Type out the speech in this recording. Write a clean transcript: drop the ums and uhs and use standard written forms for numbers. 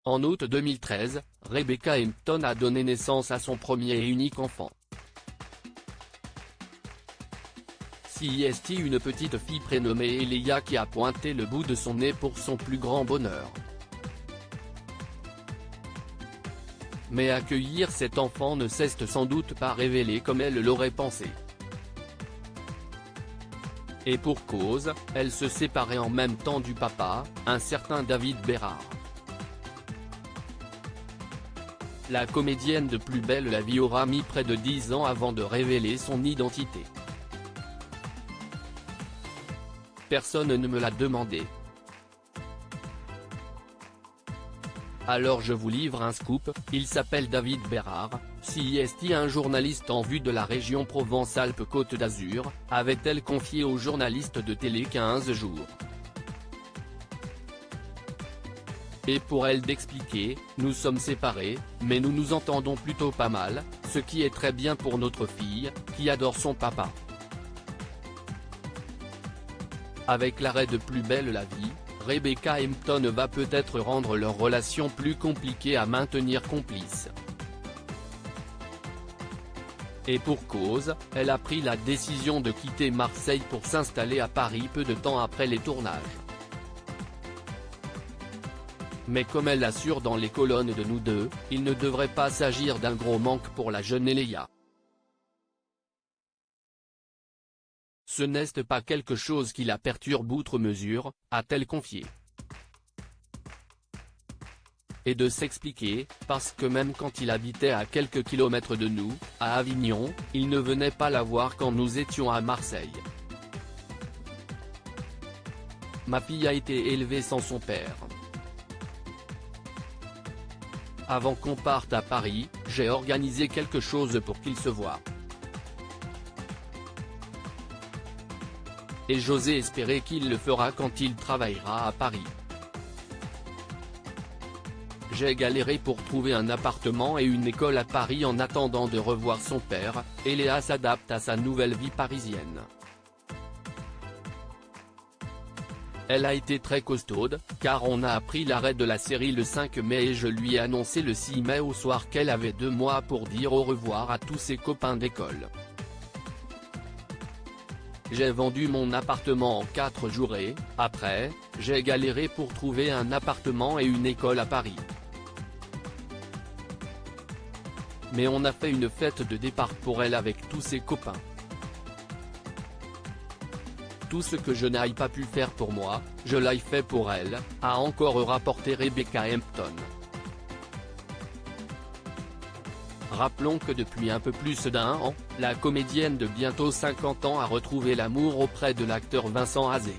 En août 2013, Rebecca Hampton a donné naissance à son premier et unique enfant. C'est une petite fille prénommée Elia qui a pointé le bout de son nez pour son plus grand bonheur. Mais accueillir cet enfant ne cesse sans doute pas révéler comme elle l'aurait pensé. Et pour cause, elle se séparait en même temps du papa, un certain David Berrard. La comédienne de Plus belle la vie aura mis près de 10 ans avant de révéler son identité. Personne ne me l'a demandé. Alors je vous livre un scoop, il s'appelle David Berrard, c'est un journaliste en vue de la région Provence-Alpes-Côte d'Azur, avait-elle confié au journaliste de télé 15 jours. Et pour elle d'expliquer, nous sommes séparés, mais nous nous entendons plutôt pas mal, ce qui est très bien pour notre fille, qui adore son papa. Avec l'arrêt de Plus belle la vie, Rebecca Hampton va peut-être rendre leur relation plus compliquée à maintenir complice. Et pour cause, elle a pris la décision de quitter Marseille pour s'installer à Paris peu de temps après les tournages. Mais comme elle l'assure dans les colonnes de Nous Deux, il ne devrait pas s'agir d'un gros manque pour la jeune Elia. Ce n'est pas quelque chose qui la perturbe outre mesure, a-t-elle confié. Et de s'expliquer, parce que même quand il habitait à quelques kilomètres de nous, à Avignon, il ne venait pas la voir quand nous étions à Marseille. Ma fille a été élevée sans son père. Avant qu'on parte à Paris, j'ai organisé quelque chose pour qu'ils se voient. Et j'osais espérer qu'il le fera quand il travaillera à Paris. J'ai galéré pour trouver un appartement et une école à Paris en attendant de revoir son père, et Léa s'adapte à sa nouvelle vie parisienne. Elle a été très costaude, car on a appris l'arrêt de la série le 5 mai et je lui ai annoncé le 6 mai au soir qu'elle avait 2 mois pour dire au revoir à tous ses copains d'école. J'ai vendu mon appartement en 4 jours et, après, j'ai galéré pour trouver un appartement et une école à Paris. Mais on a fait une fête de départ pour elle avec tous ses copains. Tout ce que je n'aille pas pu faire pour moi, je l'ai fait pour elle, a encore rapporté Rebecca Hampton. Rappelons que depuis un peu plus d'un an, la comédienne de bientôt 50 ans a retrouvé l'amour auprès de l'acteur Vincent Azé.